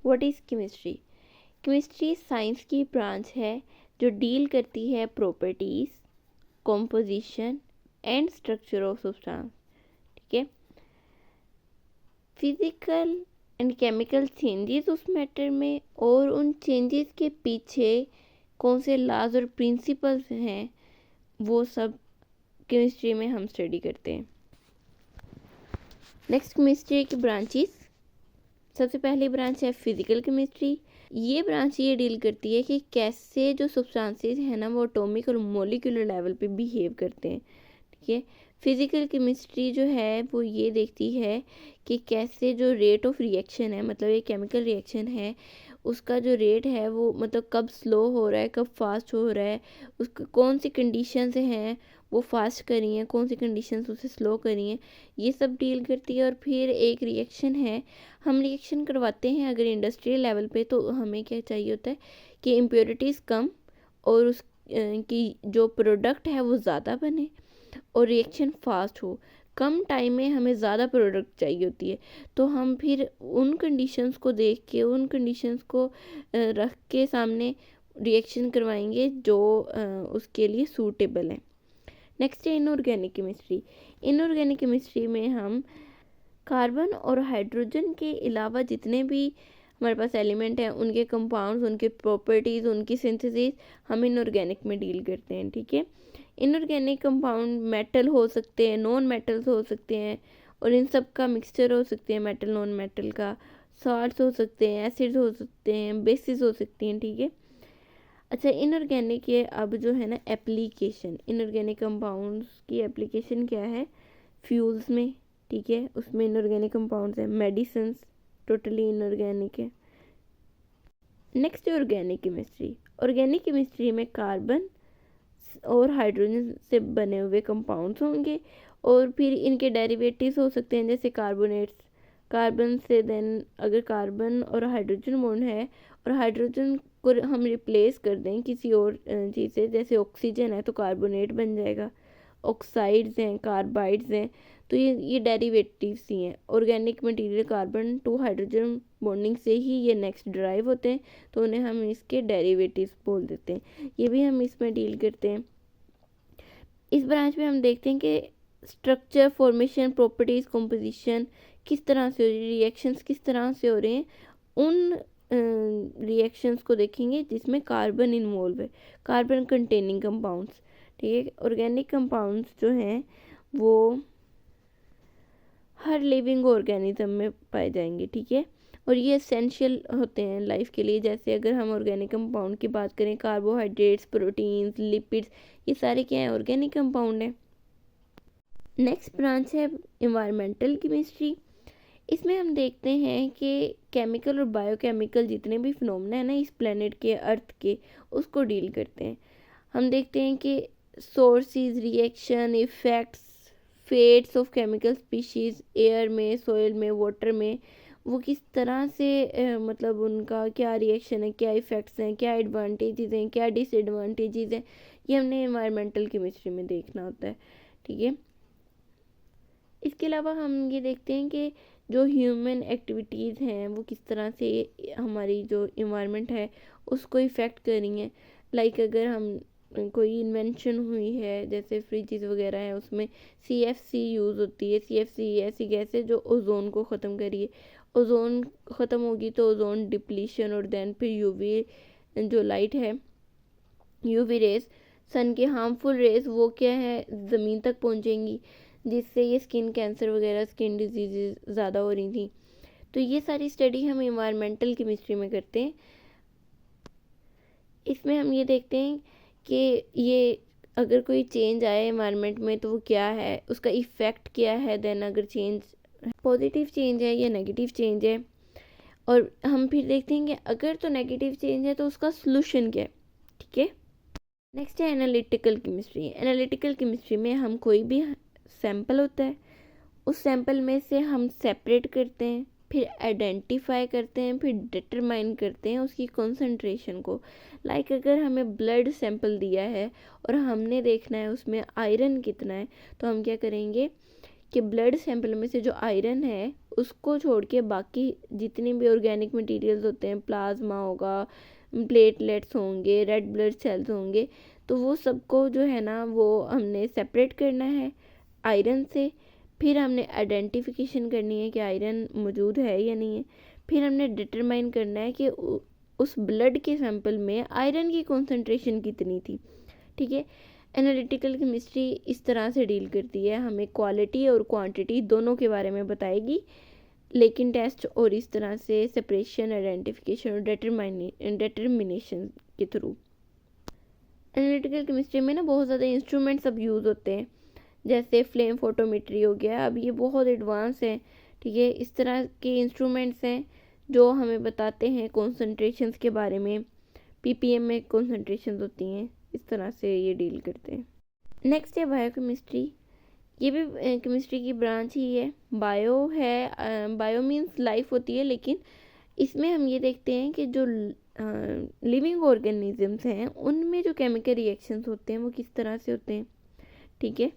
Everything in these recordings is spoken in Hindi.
What is chemistry? Chemistry science की ब्रांच है जो डील करती है properties, composition and structure of substance. ठीक है, फिजिकल एंड केमिकल चेंजेस उस मैटर में और उन चेंजेस के पीछे कौन से लॉज और प्रिंसिपल्स हैं, वो सब केमिस्ट्री में हम स्टडी करते हैं। नेक्स्ट केमिस्ट्री की ब्रांचेस, सबसे पहली ब्रांच है फिजिकल केमिस्ट्री। ये ब्रांच ये डील करती है कि कैसे जो सब्सटेंसेस हैं ना वो एटॉमिक और मॉलिक्यूलर लेवल पे बिहेव करते हैं। ठीक है, फिजिकल केमिस्ट्री जो है वो ये देखती है कि कैसे जो रेट ऑफ रिएक्शन है, मतलब ये केमिकल रिएक्शन है, उसका जो रेट है वो मतलब कब स्लो हो रहा है, कब फास्ट हो रहा है, उसको कौन सी कंडीशंस हैं वो फास्ट करी हैं, कौन सी कंडीशंस उसे स्लो करी हैं, ये सब डील करती है। और फिर एक रिएक्शन है, हम रिएक्शन करवाते हैं अगर इंडस्ट्रियल लेवल पे, तो हमें क्या चाहिए होता है कि इम्प्योरिटीज़ कम और उस की जो प्रोडक्ट है वो ज़्यादा बने और रिएक्शन फास्ट हो। कम टाइम में हमें ज़्यादा प्रोडक्ट चाहिए होती है, तो हम फिर उन कंडीशंस को देख के, उन कंडीशंस को रख के सामने रिएक्शन करवाएंगे जो उसके लिए सूटेबल है। नेक्स्ट है इनऑर्गेनिक केमिस्ट्री। इनऑर्गेनिक केमिस्ट्री में हम कार्बन और हाइड्रोजन के अलावा जितने भी हमारे पास एलिमेंट हैं उनके कंपाउंड्स, उनके प्रॉपर्टीज़, उनकी सिंथेसिस हम इनऑर्गेनिक में डील करते हैं। ठीक है, इनऑर्गेनिक कंपाउंड मेटल हो सकते हैं, नॉन मेटल्स हो सकते हैं, और इन सब का मिक्सचर हो सकते हैं, मेटल नॉन मेटल का, सॉल्ट्स हो सकते हैं, एसिड्स हो सकते हैं, बेसिस हो सकती हैं। ठीक है, अच्छा इनऑर्गेनिक ये अब जो है ना एप्लीकेशन, इनऑर्गेनिक कंपाउंड्स की एप्लीकेशन क्या है? फ्यूल्स में। ठीक है, उसमें इनऑर्गेनिक कंपाउंड्स हैं, मेडिसिन्स टोटली इनऑर्गेनिक है। नेक्स्ट है ऑर्गेनिक केमिस्ट्री। ऑर्गेनिक केमिस्ट्री में कार्बन और हाइड्रोजन से बने हुए कंपाउंड्स होंगे और फिर इनके डेरिवेटिव्स हो सकते हैं, जैसे कार्बोनेट्स। कार्बन से देन अगर कार्बन और हाइड्रोजन बॉन्ड है और हाइड्रोजन को हम रिप्लेस कर दें किसी और चीज़ से, जैसे ऑक्सीजन है तो कार्बोनेट बन जाएगा, ऑक्साइड्स हैं, कार्बाइड्स हैं, तो ये डेरिवेटिव्स ही हैं। Organic material carbon to hydrogen bonding से ही ये नेक्स्ट ड्राइव होते हैं, तो उन्हें हम इसके डेरिवेटिव्स बोल देते हैं। ये भी हम इसमें डील करते हैं। इस ब्रांच में हम देखते हैं कि स्ट्रक्चर, फॉर्मेशन, प्रॉपर्टीज़, कंपोजिशन किस तरह से हो रही है, रिएक्शंस किस तरह से हो रहे हैं, उन रिएक्शंस को देखेंगे जिसमें कार्बन इन्वॉल्व है, कार्बन कंटेनिंग कंपाउंड्स। ठीक है, ऑर्गेनिक कंपाउंड्स जो हैं वो हर लिविंग ऑर्गेनिज्म में पाए जाएंगे। ठीक है, और ये एसेंशियल होते हैं लाइफ के लिए। जैसे अगर हम ऑर्गेनिक कंपाउंड की बात करें, कार्बोहाइड्रेट्स, प्रोटीन्स, लिपिड्स, ये सारे क्या हैं? ऑर्गेनिक कंपाउंड हैं। नेक्स्ट ब्रांच है इन्वायरमेंटल केमिस्ट्री। इसमें हम देखते हैं कि केमिकल और बायोकेमिकल जितने भी फिनोमेना है ना इस प्लेनेट के, अर्थ के, उसको डील करते हैं। हम देखते हैं कि sources, reaction, effects, fates of chemical species air में, सॉइल में, वाटर में, वो किस तरह से मतलब उनका क्या रिएक्शन है, क्या इफ़ेक्ट्स हैं, क्या एडवांटेजेस हैं, क्या डिसएडवांटेजेस हैं, ये हमने इन्वायरमेंटल केमिस्ट्री में देखना होता है। ठीक है, इसके अलावा हम ये देखते हैं कि जो ह्यूमन एक्टिविटीज़ हैं वो किस तरह से हमारी जो इन्वायरमेंट है उसको इफ़ेक्ट कर रही हैं। लाइक अगर हम कोई इन्वेंशन हुई है, जैसे फ्रिजेस वगैरह हैं, उसमें CFC यूज़ होती है। CFC ऐसी गैस है जो ओजोन को ख़त्म करिए, ओजोन ख़त्म होगी तो ओजोन डिप्लीशन, और देन फिर यूवी जो लाइट है, यूवी रेस, सन के हार्मफुल रेस, वो क्या है ज़मीन तक पहुंचेंगी, जिससे ये स्किन कैंसर वगैरह, स्किन डिजीज़ ज़्यादा हो रही थी। तो ये सारी स्टडी हम इन्वायरमेंटल केमिस्ट्री में करते हैं। इसमें हम ये देखते हैं कि ये अगर कोई चेंज आए इन्वायरमेंट में तो वो क्या है, उसका इफ़ेक्ट क्या है, देन अगर चेंज पॉजिटिव चेंज है या नेगेटिव चेंज है, और हम फिर देखते हैं कि अगर तो नेगेटिव चेंज है तो उसका सलूशन क्या है। ठीक है, नेक्स्ट है एनालिटिकल केमिस्ट्री। एनालिटिकल केमिस्ट्री में हम कोई भी सैंपल होता है, उस सैंपल में से हम सेपरेट करते हैं, फिर आइडेंटिफाई करते हैं, फिर डिटरमाइन करते हैं उसकी कॉन्सेंट्रेशन को। लाइक अगर हमें ब्लड सैंपल दिया है और हमने देखना है उसमें आयरन कितना है, तो हम क्या करेंगे कि ब्लड सैंपल में से जो आयरन है उसको छोड़ के बाकी जितने भी ऑर्गेनिक मटेरियल्स होते हैं, प्लाज्मा होगा, प्लेटलेट्स होंगे, रेड ब्लड सेल्स होंगे, तो वो सबको जो है ना वो हमने सेपरेट करना है आयरन से। फिर हमने आइडेंटिफिकेशन करनी है कि आयरन मौजूद है या नहीं है। फिर हमने डिटरमाइन करना है कि उस ब्लड के सैंपल में आयरन की कॉन्सेंट्रेशन कितनी थी। ठीक है, एनालिटिकल केमिस्ट्री इस तरह से डील करती है, हमें क्वालिटी और क्वांटिटी दोनों के बारे में बताएगी, लेकिन टेस्ट और इस तरह से सेपरेशन, आइडेंटिफिकेशन और डिटर्मिनेशन के थ्रू। एनालिटिकल केमिस्ट्री में ना बहुत ज़्यादा इंस्ट्रूमेंट्स अब यूज़ होते हैं, जैसे फ्लेम फोटोमेट्री हो गया, अब ये बहुत एडवांस है। ठीक है, इस तरह के इंस्ट्रूमेंट्स हैं जो हमें बताते हैं कॉन्सेंट्रेशंस के बारे में, पीपीएम में कॉन्सेंट्रेशंस होती हैं, इस तरह से ये डील करते हैं। नेक्स्ट है बायोकेमिस्ट्री, ये भी केमिस्ट्री की ब्रांच ही है। बायो है, बायो मीन्स लाइफ होती है, लेकिन इसमें हम ये देखते हैं कि जो लिविंग ऑर्गेनिजम्स हैं उनमें जो केमिकल रिएक्शंस होते हैं वो किस तरह से होते हैं। ठीक है,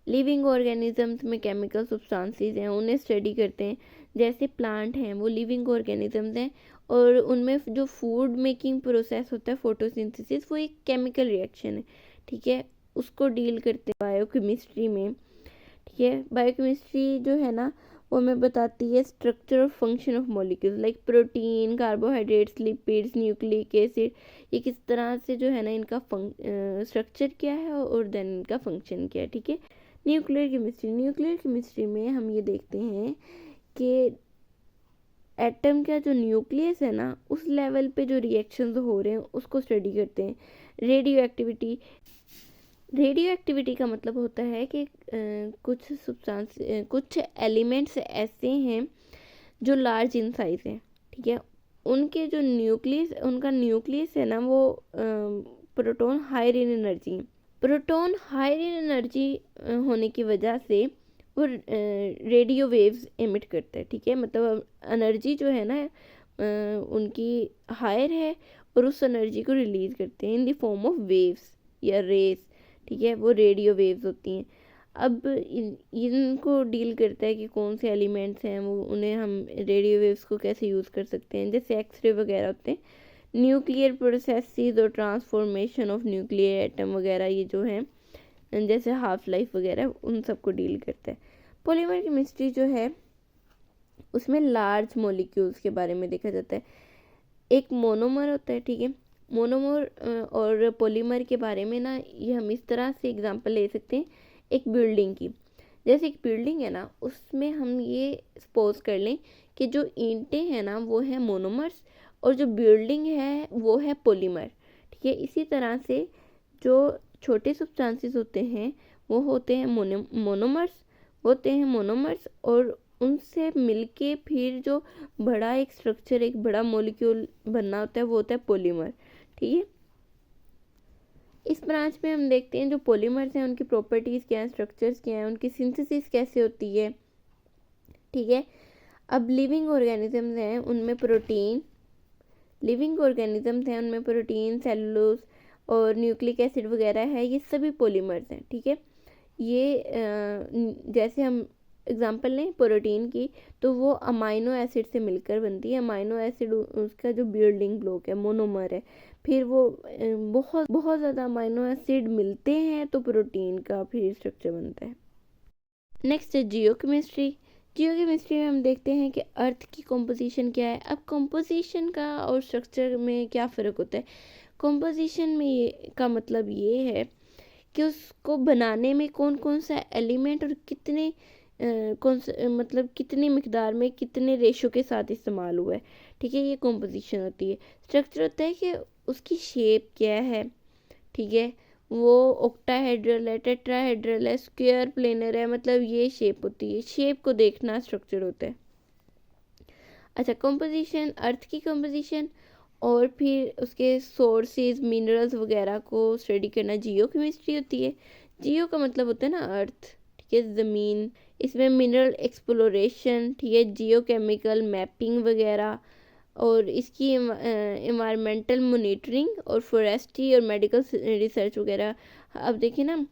लिविंग ऑर्गेनिजम्स में केमिकल सब्सटेंसेस हैं, उन्हें स्टडी करते हैं। जैसे प्लांट हैं वो लिविंग ऑर्गेनिजम्स हैं, और उनमें जो फूड मेकिंग प्रोसेस होता है फोटोसिंथेसिस, वो एक केमिकल रिएक्शन है। ठीक है, उसको डील करते हैं बायोकेमिस्ट्री में। ठीक है, बायोकेमिस्ट्री जो है ना वो हमें बताती है स्ट्रक्चर और function of molecules, like protein, carbohydrates, lipids, nucleic acid, ये किस तरह से जो है ना इनका स्ट्रक्चर क्या है और देन इनका फंक्शन क्या है। ठीक है, न्यूक्लियर केमिस्ट्री में हम ये देखते हैं कि एटम का जो न्यूक्लियस है ना उस लेवल पे जो रिएक्शंस हो रहे हैं उसको स्टडी करते हैं। रेडियो एक्टिविटी का मतलब होता है कि कुछ एलिमेंट्स ऐसे हैं जो लार्ज इन साइज हैं। ठीक है, उनके जो उनका न्यूक्लियस है ना वो प्रोटॉन हायर इन एनर्जी होने की वजह से वो रेडियो वेव्स एमिट करता है। ठीक है, मतलब एनर्जी जो है ना उनकी हायर है और उस एनर्जी को रिलीज करते हैं in the form of waves या रेज। ठीक है, वो रेडियो वेव्स होती हैं। अब इनको डील करता है कि कौन से एलिमेंट्स हैं वो, उन्हें हम रेडियो वेव्स को कैसे यूज़ कर सकते हैं। जैसे एक्सरे वगैरह होते हैं, न्यूक्लियर प्रोसेसेस और ट्रांसफॉर्मेशन ऑफ न्यूक्लियर एटम वगैरह, ये जो हैं जैसे हाफ लाइफ वगैरह, उन सबको डील करता है। पॉलीमर केमिस्ट्री जो है उसमें लार्ज मॉलिक्यूल्स के बारे में देखा जाता है। एक मोनोमर होता है। ठीक है, मोनोमर और पॉलीमर के बारे में ना ये हम इस तरह से एग्जांपल ले सकते हैं एक बिल्डिंग की। जैसे एक बिल्डिंग है ना, उसमें हम ये सपोज कर लें कि जो ईंटें हैं ना वो है मोनोमर्स और जो बिल्डिंग है वो है पॉलीमर। ठीक है, इसी तरह से जो छोटे सब्सटेंसेस होते हैं वो होते हैं मोनोमर्स, और उनसे मिलके फिर जो बड़ा एक स्ट्रक्चर, एक बड़ा मॉलिक्यूल बनना होता है वो होता है पॉलीमर। ठीक है, इस ब्रांच में हम देखते हैं जो पॉलीमर्स हैं उनकी प्रॉपर्टीज़ क्या हैं, स्ट्रक्चर्स क्या हैं, उनकी सिंथेसिस कैसे होती है। ठीक है, अब लिविंग ऑर्गेनिजम्स हैं उनमें प्रोटीन, सेलुलोज और न्यूक्लिक एसिड वगैरह है, ये सभी पॉलीमर्स हैं। ठीक है, ये जैसे हम एग्जांपल लें प्रोटीन की, तो वो अमाइनो एसिड से मिलकर बनती है। अमाइनो एसिड उसका जो बिल्डिंग ब्लॉक है, मोनोमर है। फिर वो बहुत बहुत ज़्यादा अमाइनो एसिड मिलते हैं तो प्रोटीन का फिर स्ट्रक्चर बनता है। नेक्स्ट है जियोकेमिस्ट्री में हम देखते हैं कि अर्थ की कंपोजिशन क्या है। अब कंपोजिशन का और स्ट्रक्चर में क्या फ़र्क होता है। कंपोजिशन में का मतलब ये है कि उसको बनाने में कौन कौन सा एलिमेंट और कितने मतलब कितनी मिकदार में कितने रेशो के साथ इस्तेमाल हुआ है। ठीक है, ये कंपोजिशन होती है। स्ट्रक्चर होता है कि उसकी शेप क्या है। ठीक है, वो ऑक्टाहेड्रल है, टेट्राहेड्रल है, स्क्वायर, प्लेनर है, मतलब ये शेप होती है। शेप को देखना स्ट्रक्चर होता है। अच्छा, कंपोजिशन, अर्थ की कंपोजिशन और फिर उसके सोर्सेज, मिनरल्स वगैरह को स्टडी करना जियोकेमिस्ट्री होती है। जियो का मतलब होता है ना अर्थ। ठीक है, ज़मीन। इसमें मिनरल एक्सप्लोरेशन, ठीक है, जियोकेमिकल मैपिंग वगैरह, और इसकी इन्वायरमेंटल मॉनिटरिंग और फॉरेस्ट्री और मेडिकल रिसर्च वगैरह। अब देखिए ना,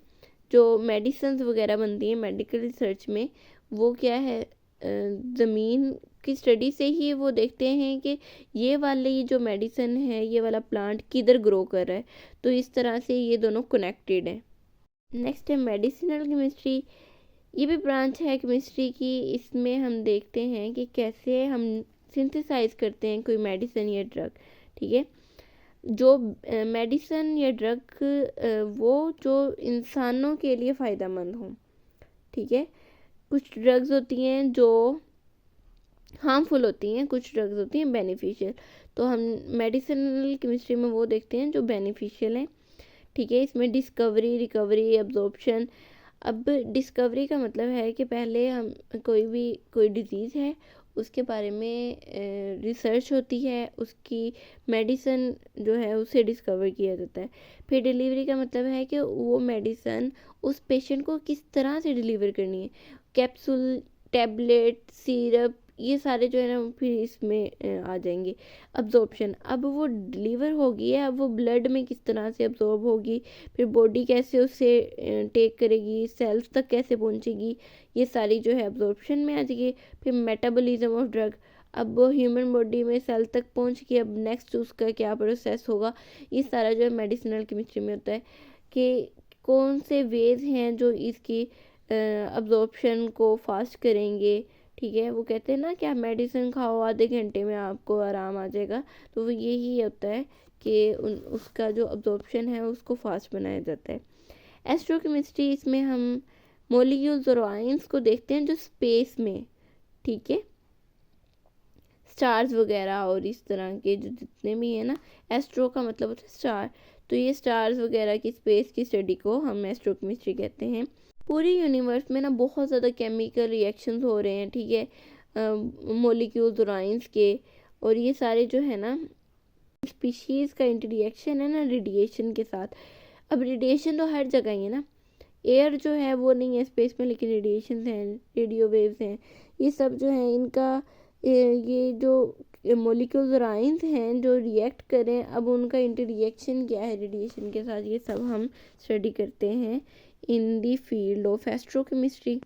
जो मेडिसिन वगैरह बनती हैं मेडिकल रिसर्च में, वो क्या है, ज़मीन की स्टडी से ही वो देखते हैं कि ये वाली जो मेडिसिन है, ये वाला प्लांट किधर ग्रो कर रहा है। तो इस तरह से ये दोनों कनेक्टेड हैं। नेक्स्ट है मेडिसिनल केमिस्ट्री। ये भी ब्रांच है केमिस्ट्री की। इसमें हम देखते हैं कि कैसे हम सिंथेसाइज करते हैं कोई मेडिसिन या ड्रग। ठीक है, जो मेडिसिन या ड्रग वो जो इंसानों के लिए फ़ायदेमंद हों। ठीक है, कुछ ड्रग्स होती हैं जो हार्मफुल होती हैं, कुछ ड्रग्स होती हैं बेनिफिशियल। तो हम मेडिसिनल केमिस्ट्री में वो देखते हैं जो बेनिफिशियल हैं। ठीक है, इसमें डिस्कवरी, रिकवरी, एब्जॉर्प्शन। अब डिस्कवरी का मतलब है कि पहले हम कोई डिजीज़ है, उसके बारे में रिसर्च होती है, उसकी मेडिसिन जो है उसे डिस्कवर किया जाता है। फिर डिलीवरी का मतलब है कि वो मेडिसिन उस पेशेंट को किस तरह से डिलीवर करनी है। कैप्सूल, टैबलेट, सिरप, ये सारे जो है ना फिर इसमें आ जाएंगे। अब्जॉर्प्शन, अब वो डिलीवर होगी है, अब वो ब्लड में किस तरह से अब्जॉर्ब होगी, फिर बॉडी कैसे उसे टेक करेगी, सेल्स तक कैसे पहुंचेगी, ये सारी जो है अब्जॉर्प्शन में आ जाएगी। फिर मेटाबॉलिज्म ऑफ ड्रग, अब वो ह्यूमन बॉडी में सेल तक पहुंच के अब नेक्स्ट उसका क्या प्रोसेस होगा, ये सारा जो है मेडिसिनल केमिस्ट्री में होता है कि कौन से वेज हैं जो इसकी अब्जॉर्प्शन को फास्ट करेंगे। ठीक है, वो कहते हैं ना कि आप मेडिसिन खाओ, आधे घंटे में आपको आराम आ जाएगा। तो वो यही होता है कि उसका जो अब्जॉर्प्शन है उसको फास्ट बनाया जाता है। एस्ट्रोकेमिस्ट्री, इसमें हम मॉलिक्यूल्स और आयंस को देखते हैं जो स्पेस में, ठीक है, स्टार्स वगैरह और इस तरह के जो जितने भी हैं ना, एस्ट्रो का मतलब होता है स्टार। तो ये स्टार्स वगैरह की स्पेस की स्टडी को हम एस्ट्रोकेमिस्ट्री कहते हैं। पूरी यूनिवर्स में ना बहुत ज़्यादा केमिकल रिएक्शंस हो रहे हैं। ठीक है, मॉलिक्यूल्स और आयंस के, और ये सारे जो है ना स्पीशीज़ का इंटरेक्शन है ना रेडिएशन के साथ। अब रेडिएशन तो हर जगह ही है ना, एयर जो है वो नहीं है स्पेस में, लेकिन रेडिएशन हैं, रेडियो वेव्स हैं, ये सब जो है इनका ये जो मॉलिक्यूल्स और आयंस हैं जो रिएक्ट करें, अब उनका इंटररिएक्शन क्या है रेडिएशन के साथ, ये सब हम स्टडी करते हैं इन दी फील्ड ऑफ एस्ट्रोकेमिस्ट्री।